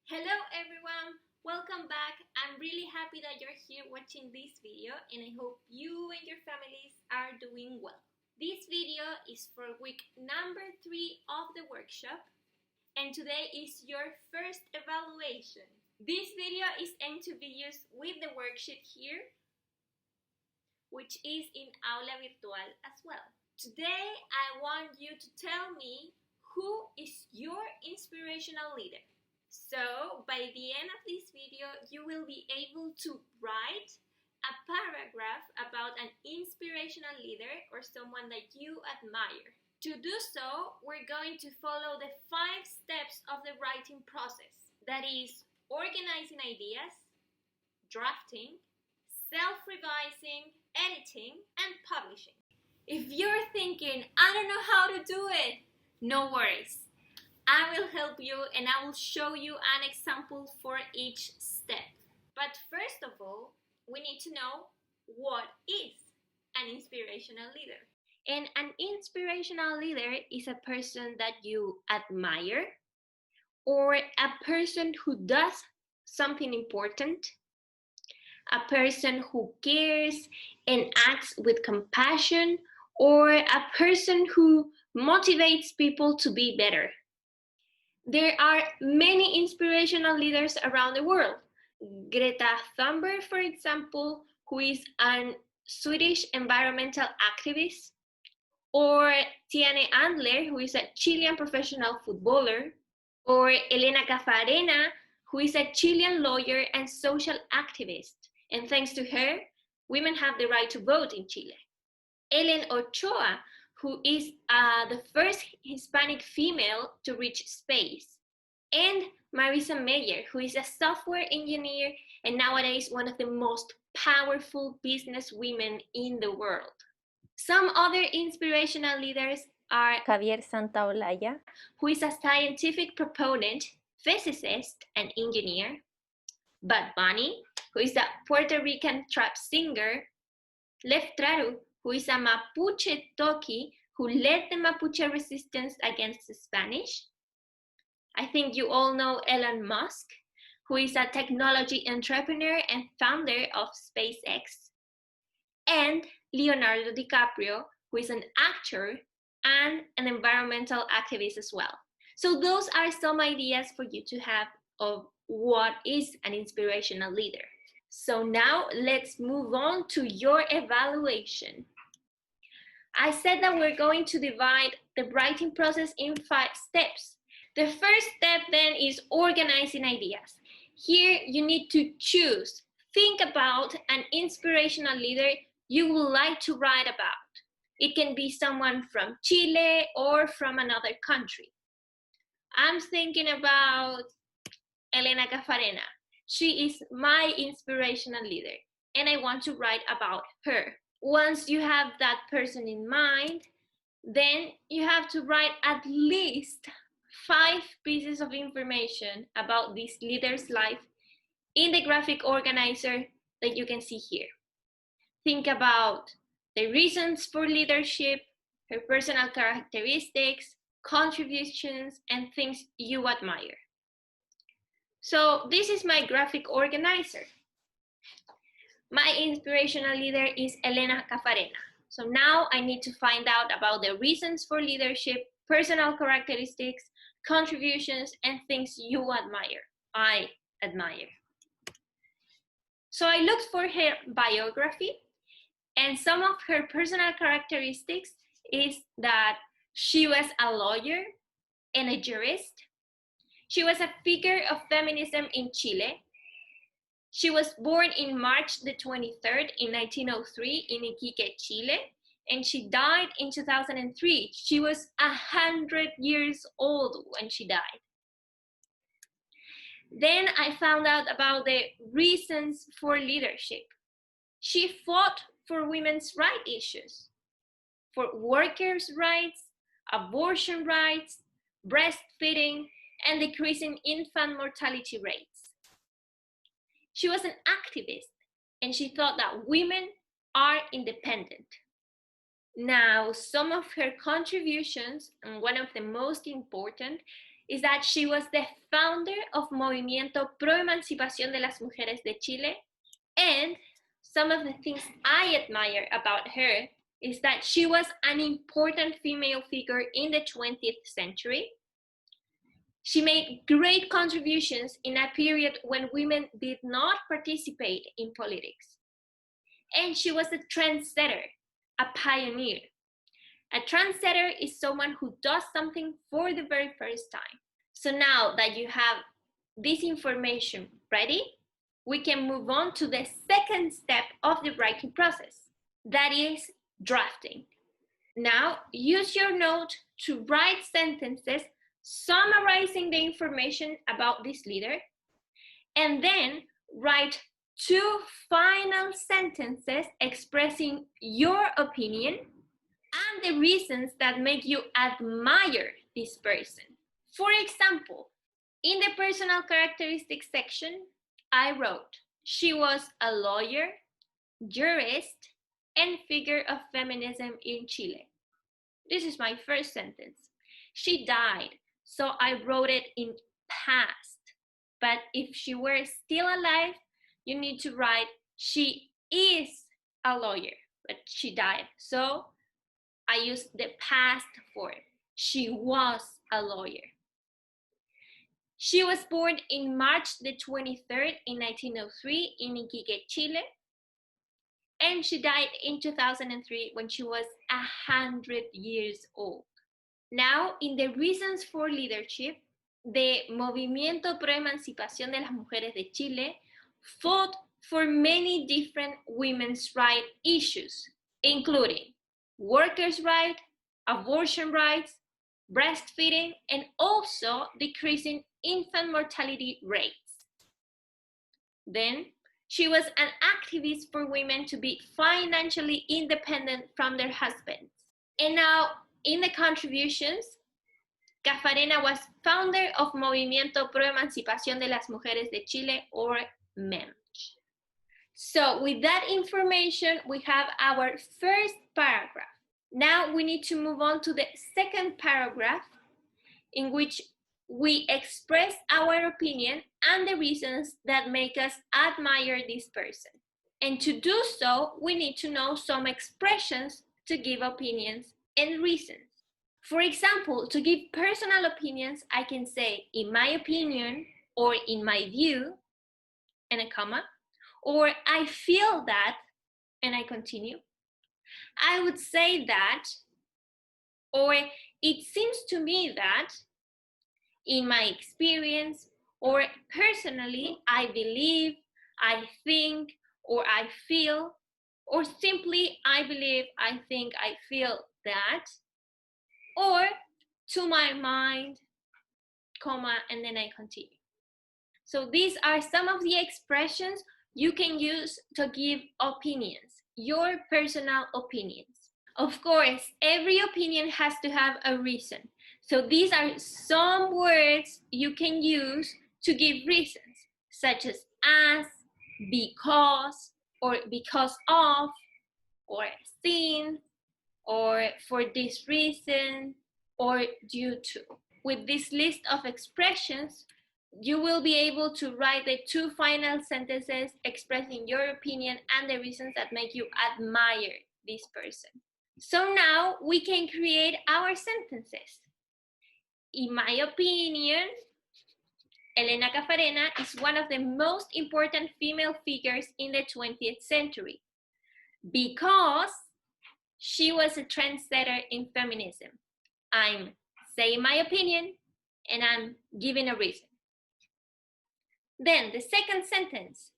Hello everyone, welcome back. I'm really happy that you're here watching this video and I hope you and your families are doing well. This video is for week number 3 of the workshop and today is your first evaluation. This video is aimed to be used with the worksheet here, which is in Aula Virtual as well. Today I want you to tell me who is your inspirational leader. So by the end of this video, you will be able to write a paragraph about an inspirational leader or someone that you admire. To do so, we're going to follow the 5 steps of the writing process. That is organizing ideas, drafting, self-revising, editing, and publishing. If you're thinking, I don't know how to do it, no worries. I will help you and I will show you an example for each step. But first of all, we need to know what is an inspirational leader. And an inspirational leader is a person that you admire or a person who does something important, a person who cares and acts with compassion, or a person who motivates people to be better. There are many inspirational leaders around the world. Greta Thunberg, for example, who is a Swedish environmental activist, or Tiane Andler, who is a Chilean professional footballer, or Elena Cafarena, who is a Chilean lawyer and social activist. And thanks to her, women have the right to vote in Chile. Ellen Ochoa, who is the first Hispanic female to reach space, and Marisa Mayer, who is a software engineer and nowadays one of the most powerful business women in the world. Some other inspirational leaders are Javier Santaolalla, who is a scientific proponent, physicist, and engineer, Bad Bunny, who is a Puerto Rican trap singer, Lev Traru, who is a Mapuche Toki who led the Mapuche resistance against the Spanish. I think you all know Elon Musk, who is a technology entrepreneur and founder of SpaceX. And Leonardo DiCaprio, who is an actor and an environmental activist as well. So those are some ideas for you to have of what is an inspirational leader. So now let's move on to your evaluation. I said that we're going to divide the writing process in 5 steps. The first step then is organizing ideas. Here you need to choose, think about an inspirational leader you would like to write about. It can be someone from Chile or from another country. I'm thinking about Elena Cafarena. She is my inspirational leader and I want to write about her. Once you have that person in mind, then you have to write at least 5 pieces of information about this leader's life in the graphic organizer that you can see here. Think about the reasons for leadership, her personal characteristics, contributions, and things you admire. So this is my graphic organizer. My inspirational leader is Elena Cafarena. So now I need to find out about the reasons for leadership, personal characteristics, contributions, and things you admire. I admire. So I looked for her biography, and some of her personal characteristics is that she was a lawyer and a jurist. She was a figure of feminism in Chile. She was born in March the 23rd in 1903 in Iquique, Chile, and she died in 2003. She was 100 years old when she died. Then I found out about the reasons for leadership. She fought for women's rights issues, for workers' rights, abortion rights, breastfeeding, and decreasing infant mortality rates. She was an activist, and she thought that women are independent. Now, some of her contributions, and one of the most important, is that she was the founder of Movimiento Pro Emancipación de las Mujeres de Chile, and some of the things I admire about her is that she was an important female figure in the 20th century. She made great contributions in a period when women did not participate in politics. And she was a trendsetter, a pioneer. A trendsetter is someone who does something for the very first time. So now that you have this information ready, we can move on to the second step of the writing process, that is drafting. Now, use your note to write sentences summarizing the information about this leader, and then write 2 final sentences expressing your opinion and the reasons that make you admire this person. For example, in the personal characteristics section, I wrote, she was a lawyer, jurist, and figure of feminism in Chile. This is my first sentence. She died, so I wrote it in past. But if she were still alive, you need to write, she is a lawyer, but she died. So I used the past form. She was a lawyer. She was born in March the 23rd in 1903 in Iquique, Chile. And she died in 2003 when she was 100 years old. Now, in the reasons for leadership, the Movimiento Pro Emancipación de las Mujeres de Chile fought for many different women's rights issues, including workers' rights, abortion rights, breastfeeding, and also decreasing infant mortality rates. Then, she was an activist for women to be financially independent from their husbands. And now, in the contributions, Cafarena was founder of Movimiento Pro Emancipación de las Mujeres de Chile, or MEMCH. So with that information, we have our first paragraph. Now we need to move on to the second paragraph, in which we express our opinion and the reasons that make us admire this person. And to do so, we need to know some expressions to give opinions and reasons. For example, to give personal opinions, I can say, in my opinion, or in my view, and a comma, or I feel that, and I continue. I would say that, or it seems to me that, in my experience, or personally, I believe, I think, or I feel, or simply I believe, I think, I feel that, or to my mind, comma, and then I continue. So these are some of the expressions you can use to give opinions, your personal opinions. Of course, every opinion has to have a reason. So these are some words you can use to give reasons, such as, because, or because of, or since, or for this reason, or due to. With this list of expressions, you will be able to write the 2 final sentences expressing your opinion and the reasons that make you admire this person. So now we can create our sentences. In my opinion, Elena Cafarena is one of the most important female figures in the 20th century because she was a trendsetter in feminism. I'm saying my opinion and I'm giving a reason. Then the second sentence,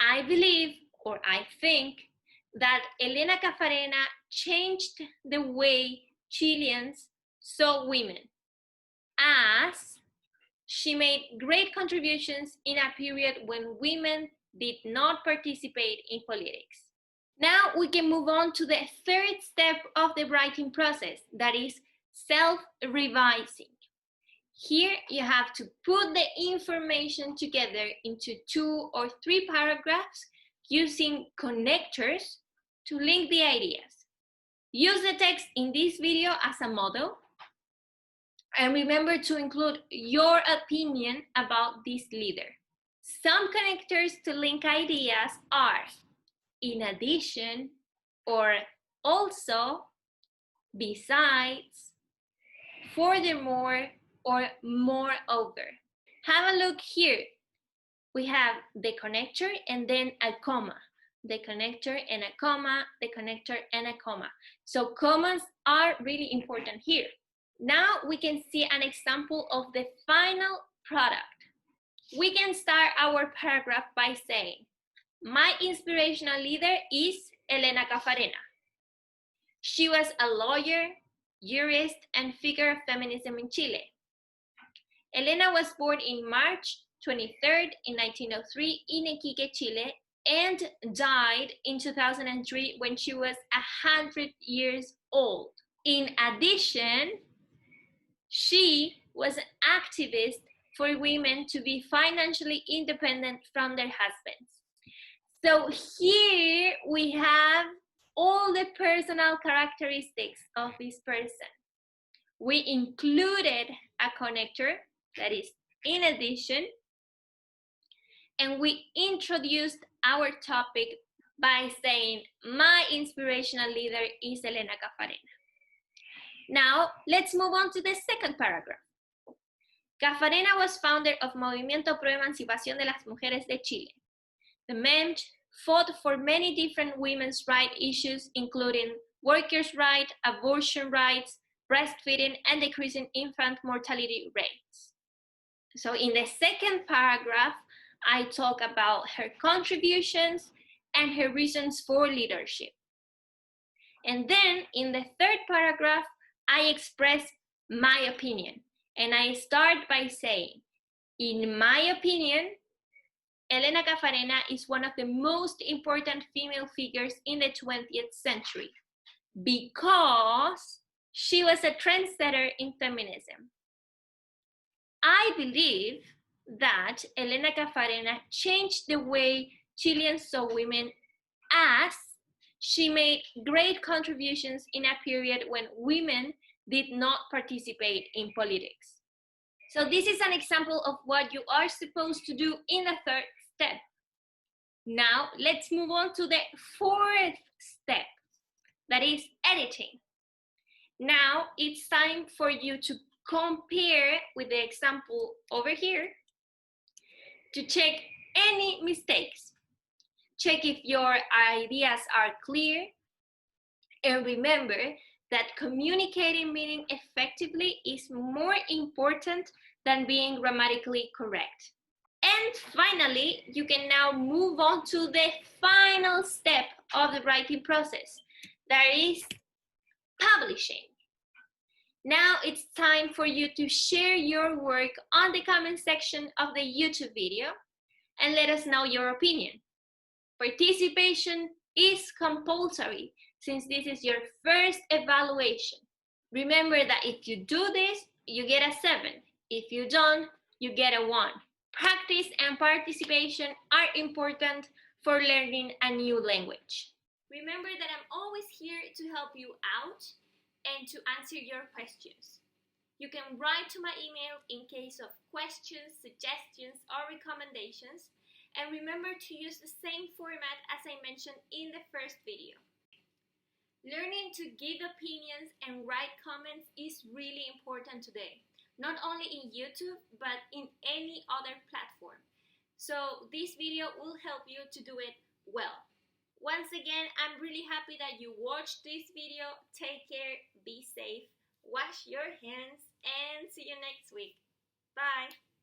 I believe or I think that Elena Cafarena changed the way Chileans saw women, as she made great contributions in a period when women did not participate in politics. Now we can move on to the third step of the writing process, that is self-revising. Here you have to put the information together into 2 or 3 paragraphs using connectors to link the ideas. Use the text in this video as a model. And remember to include your opinion about this leader. Some connectors to link ideas are in addition, or also, besides, furthermore, or moreover. Have a look here. We have the connector and then a comma. The connector and a comma, the connector and a comma. So commas are really important here. Now we can see an example of the final product. We can start our paragraph by saying, my inspirational leader is Elena Cafarena. She was a lawyer, jurist, and figure of feminism in Chile. Elena was born in March 23rd in 1903 in Iquique, Chile, and died in 2003 when she was 100 years old. In addition, she was an activist for women to be financially independent from their husbands. So here we have all the personal characteristics of this person. We included a connector, that is in addition, and we introduced our topic by saying, my inspirational leader is Elena Cafarena. Now, let's move on to the second paragraph. Cafarena was founder of Movimiento Pro Emancipación de las Mujeres de Chile. The MEMCH fought for many different women's rights issues, including workers' rights, abortion rights, breastfeeding, and decreasing infant mortality rates. So in the second paragraph, I talk about her contributions and her reasons for leadership. And then in the third paragraph, I express my opinion. And I start by saying, in my opinion, Elena Cafarena is one of the most important female figures in the 20th century because she was a trendsetter in feminism. I believe that Elena Cafarena changed the way Chileans saw women, as she made great contributions in a period when women did not participate in politics. So this is an example of what you are supposed to do in the third step. Now let's move on to the fourth step, that is editing. Now it's time for you to compare with the example over here to check any mistakes. Check if your ideas are clear, and remember that communicating meaning effectively is more important than being grammatically correct. And finally, you can now move on to the final step of the writing process, that is publishing. Now it's time for you to share your work on the comment section of the YouTube video and let us know your opinion. Participation is compulsory since this is your first evaluation. Remember that if you do this, you get a 7. If you don't, you get a 1. Practice and participation are important for learning a new language. Remember that I'm always here to help you out and to answer your questions. You can write to my email in case of questions, suggestions, or recommendations. And remember to use the same format as I mentioned in the first video. Learning to give opinions and write comments is really important today, not only in YouTube, but in any other platform. So this video will help you to do it well. Once again, I'm really happy that you watched this video. Take care, be safe, wash your hands, and see you next week. Bye.